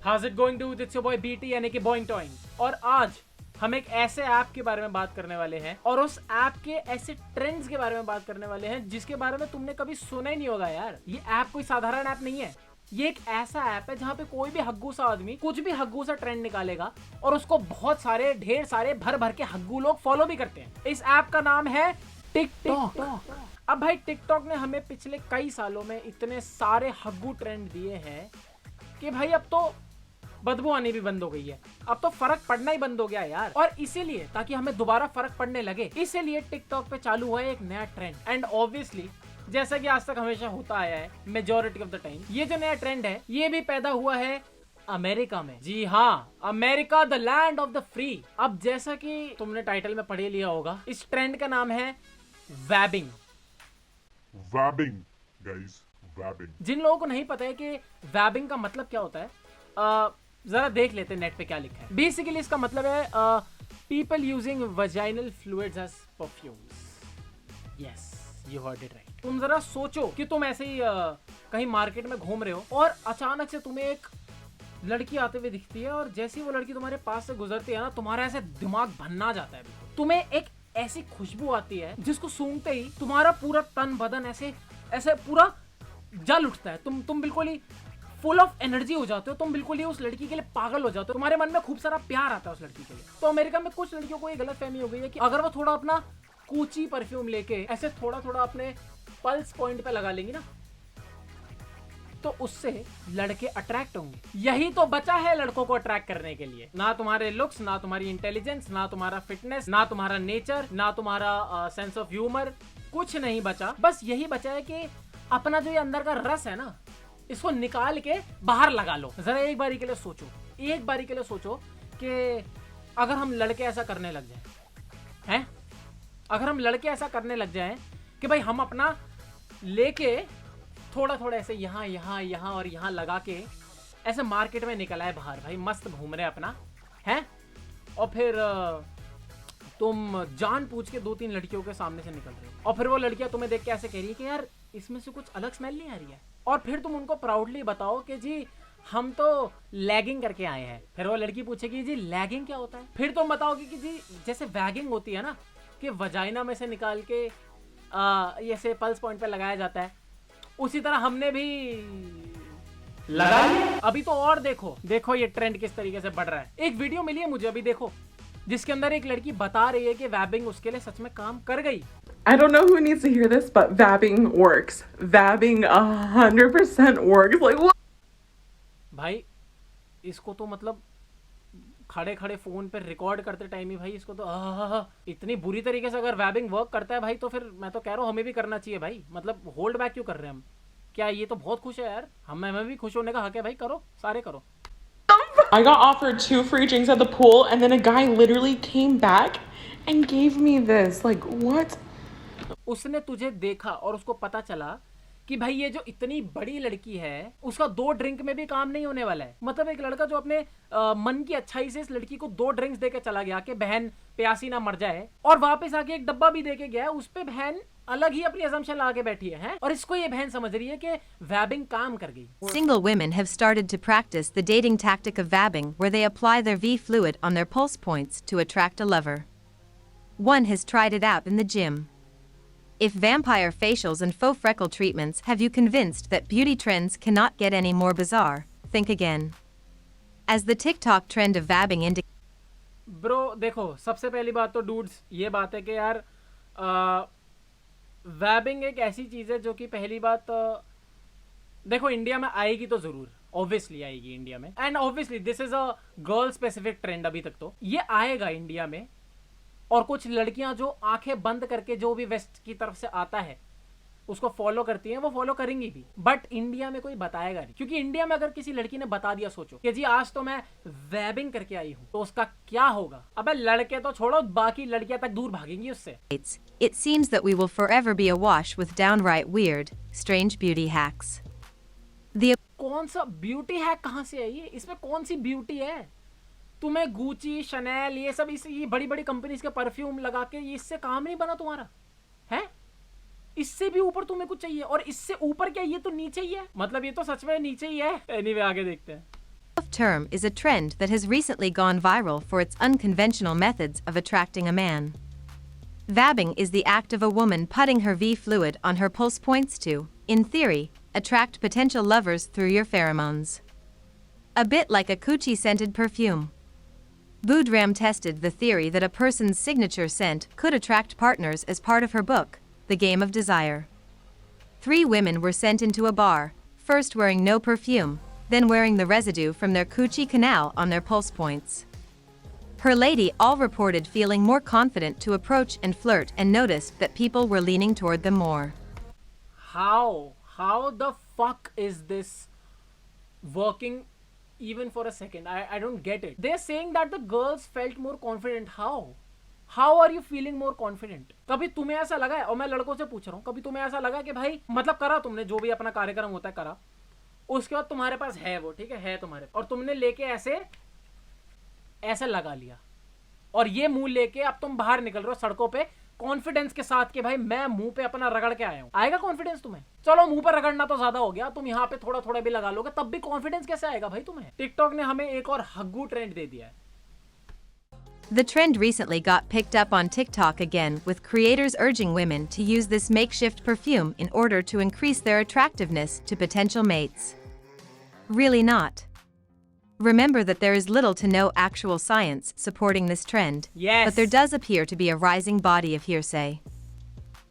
How is it going to, it's your boy BT यानी कि Boeing toing. और आज हम एक ऐसे ऐप के बारे में बात करने वाले हैं और उस ऐप के ऐसे ट्रेंड्स के बारे में बात करने वाले हैं जिसके बारे में तुमने कभी सुना ही नहीं होगा यार। ये ऐप कोई साधारण ऐप नहीं है, ये एक ऐसा ऐप है जहां पे कोई भी हग्गू सा आदमी कुछ भी हग्गू सा ट्रेंड निकालेगा और उसको बहुत सारे ढेर सारे भर भर के हग्गू लोग फॉलो भी करते हैं। इस ऐप का नाम है टिकटॉक। अब भाई टिकटॉक ने हमें पिछले कई सालों में इतने सारे हग्गू ट्रेंड दिए हैं कि भाई अब तो बदबू आनी भी बंद हो गई है, अब तो फर्क पड़ना ही बंद हो गया यार। और इसीलिए ताकि हमें दोबारा फर्क पड़ने लगे, इसीलिए टिकटॉक पे चालू हुआ है एक नया ट्रेंड। एंड ऑब्वियसली जैसा कि आज तक हमेशा होता आया है मेजॉरिटी ऑफ द टाइम, ये जो नया ट्रेंड है ये भी पैदा हुआ है अमेरिका में। जी हाँ, America the land of the free. अब जैसा कि तुमने टाइटल में पढ़ लिया होगा, इस ट्रेंड का नाम है वैबिंग। वैबिंग गाइस, वैबिंग। जिन लोगों को नहीं पता है कि वैबिंग का मतलब क्या होता है, जरा देख लेते हैं नेट पे क्या लिखा है। बेसिकली इसका मतलब है people using vaginal fluids as perfumes. Yes, you heard it right. तुम जरा सोचो कि तुम ऐसे ही कहीं मार्केट में घूम रहे हो और अचानक से तुम्हें एक लड़की आते हुए दिखती है और जैसे ही वो लड़की तुम्हारे पास से गुजरती है ना, तुम्हारा ऐसे दिमाग भन्ना जाता है। तुम्हें एक ऐसी खुशबू आती है जिसको सूंघते ही तुम्हारा पूरा तन बदन ऐसे ऐसे पूरा जल उठता है। तुम बिल्कुल ही फुल ऑफ एनर्जी हो जाते हो, तुम बिल्कुल ही उस लड़की के लिए पागल हो जाते हो, तुम्हारे मन में खूब सारा प्यार आता है उस लड़की के लिए। तो अमेरिका में कुछ लड़कियों को ये गलत फहमी हो गई है कि अगर वो थोड़ा अपना कूची परफ्यूम लेके ऐसे थोड़ा थोड़ा अपने पल्स पॉइंट पे लगा लेंगी ना, तो उससे लड़के अट्रैक्ट होंगे। यही तो बचा है लड़कों को अट्रैक्ट करने के लिए। ना तुम्हारे लुक्स, ना तुम्हारी इंटेलिजेंस, ना तुम्हारा फिटनेस, ना तुम्हारा नेचर, ना तुम्हारा सेंस ऑफ ह्यूमर, कुछ नहीं बचा। बस यही बचा है कि अपना जो ये अंदर का रस है ना, इसको निकाल के बाहर लगा लो। जरा एक बारी के लिए सोचो, एक बारी के लिए सोचो कि अगर हम लड़के ऐसा करने लग जाएं, हैं? अगर हम लड़के ऐसा करने लग जाएं कि भाई हम अपना लेके थोड़ा थोड़ा ऐसे यहाँ यहाँ यहाँ और यहाँ लगा के ऐसे मार्केट में निकल आए बाहर, भाई मस्त घूम रहे अपना, हैं? और फिर तुम जान पूछ के 2-3 लड़कियों के सामने से निकल रहे हो और फिर वो लड़कियां तुम्हें देख के ऐसे कह रही है कि यार इसमें से कुछ अलग स्मेल नहीं आ रही है। और फिर तुम उनको प्राउडली बताओ कि जी हम तो लैगिंग करके आए हैं। फिर वो लड़की पूछेगी जी लैगिंग क्या होता है? फिर तुम बताओगे कि जी जैसे वैगिंग होती है ना, कि वजाइना में से निकाल के ऐसे पल्स पॉइंट पे लगाया जाता है, उसी तरह हमने भी लगा लिया। अभी तो और देखो ये ट्रेंड किस तरीके से बढ़ रहा है। एक वीडियो मिली है मुझे अभी, देखो, जिसके अंदर एक लड़की बता रही है कि वैबिंग उसके लिए सच में काम कर गई। I don't know who needs to hear this, but vabbing works. Vabbing 100% works. Like what? भाई इसको तो मतलब खड़े खड़े फोन पे रिकॉर्ड करते टाइम ही भाई इसको तो इतनी बुरी तरीके से अगर वैबिंग वर्क करता है भाई, तो फिर मैं तो कह रहा हूँ हमें भी करना चाहिए भाई। मतलब होल्ड बैक क्यों कर रहे हैं हम? क्या ये तो बहुत खुश है यार, हमें भी खुश होने का हक है भाई। करो, सारे करो। I got offered 2 free drinks at the pool, and then a guy literally came back and gave me this. Like, what? उसने तुझे देखा और उसको पता चला कि भाई ये जो इतनी बड़ी लड़की है उसका 2 ड्रिंक में भी काम नहीं होने वाला है। मतलब एक लड़का जो अपने मन की अच्छाई से इस लड़की को 2 ड्रिंक्स देके चला गया कि बहन प्यासी ना मर जाए, और वापस आके एक डब्बा भी देके गया, उस पे बहन अलग ही अपनी असम्पशन लगा के बैठी है, और इसको ये बहन समझ रही है कि वैबिंग काम कर गई। Single women have started to practice the dating tactic of vabbing, where they apply their V fluid on their pulse points to attract a lover. One has tried it out in the gym. If vampire facials and faux freckle treatments have you convinced that beauty trends cannot get any more bizarre, think again. As the TikTok trend of vabbing bro देखो, सबसे पहली बात तो dudes ये बात है कि यार वैबिंग एक ऐसी चीज़ है जो कि पहली बात देखो इंडिया में आएगी तो ज़रूर, ऑब्वियसली आएगी इंडिया में, and obviously this is a girl specific trend. अभी तक तो ये आएगा इंडिया में, और कुछ लड़कियां जो आंखें बंद करके जो भी वेस्ट की तरफ से आता है उसको फॉलो करती हैं, वो फॉलो करेंगी भी, बट इंडिया में कोई बताएगा नहीं। क्योंकि इंडिया में अगर किसी लड़की ने बता दिया, सोचो कि जी आज तो मैं वैबिंग करके आई हूं, तो उसका क्या होगा? अबे लड़के तो छोड़ो, बाकी लड़कियां तक दूर भागेंगी उससे। it seems that we will forever be awash with downright weird, strange beauty hacks. The कौन सा ब्यूटी हैक कहां से है ये? इसमें कौन सी ब्यूटी है? तुम्हें गुची, शनैल, ये सब ये बड़ी बड़ी कंपनीज के परफ्यूम लगा के इससे काम नहीं बना तुम्हारा है? इससे भी ऊपर तुम्हें कुछ चाहिए, और इससे ऊपर क्या, ये तो नीचे ही है। मतलब ये तो सच में नीचे ही है। एनीवे आगे देखते हैं। term is a trend that has recently gone viral for its unconventional methods of attracting a man. Vabbing is the act of a woman putting her V fluid on her pulse points to, in theory, attract potential lovers through your pheromones. A bit like a coochie-scented perfume. Boudram tested the theory that a person's signature scent could attract partners as part of her book, The Game of Desire. 3 women were sent into a bar, first wearing no perfume, then wearing the residue from their coochie canal on their pulse points. Her lady all reported feeling more confident to approach and flirt and noticed that people were leaning toward them more. How the fuck is this working even for a second? I don't get it. They're saying that the girls felt more confident. How are you feeling more confident? कभी तुम्हें ऐसा लगा है, और मैं लड़कों से पूछ रहा हूँ, कभी तुम्हें ऐसा लगा कि भाई मतलब करा तुमने जो भी अपना कार्यक्रम होता है करा, उसके बाद तुम्हारे पास है वो, ठीक है तुम्हारे, और तुमने लेके ऐसे लगा लिया और ये मुंह लेके अब तुम बाहर निकल रहे हो सड़कों पे कॉन्फिडेंस के साथ कि भाई मैं मुंह पे अपना रगड़ के आया हूं, आएगा कॉन्फिडेंस तुम्हें? चलो मुंह पे रगड़ना तो ज्यादा हो गया, तुम यहाँ पे थोड़ा थोड़ा भी लगा लोगे तब भी कॉन्फिडेंस कैसे आएगा भाई तुम्हें? टिकटॉक ने हमें एक और हग्गू ट्रेंड दे दिया है. The trend recently got picked up on TikTok again, with creators urging women to use this makeshift perfume in order to increase their attractiveness to potential mates. Really not. Remember that there is little to no actual science supporting this trend, Yes. but there does appear to be a rising body of hearsay.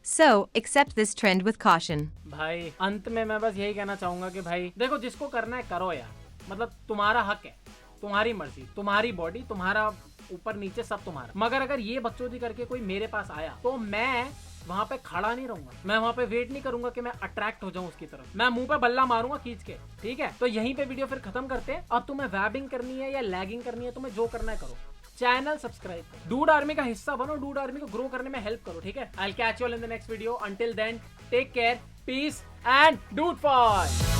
So, accept this trend with caution. भाई अंत में मैं बस यही कहना चाहूंगा कि भाई देखो, जिसको करना है करो यार, मतलब तुम्हारा हक है, तुम्हारी मर्जी, तुम्हारी बॉडी, तुम्हारा ऊपर नीचे सब तुम्हारा. मगर अगर ये बकचोदी करके कोई मेरे पास आया तो मैं वहां पे खड़ा नहीं रहूंगा, मैं वहां पे वेट नहीं करूंगा कि मैं अट्रैक्ट हो जाऊं उसकी तरफ, मैं मुंह पे बल्ला मारूंगा खींच के. ठीक है, तो यहीं पे वीडियो फिर खत्म करते हैं. अब तुम्हें वैबिंग करनी है या लैगिंग करनी है, तुम्हें जो करना है करो. चैनल सब्सक्राइब करो, डूड आर्मी का हिस्सा बनो, डूड आर्मी को ग्रो करने में हेल्प करो. ठीक है, I will catch you all in the next video. Until then take care, peace and dude fight.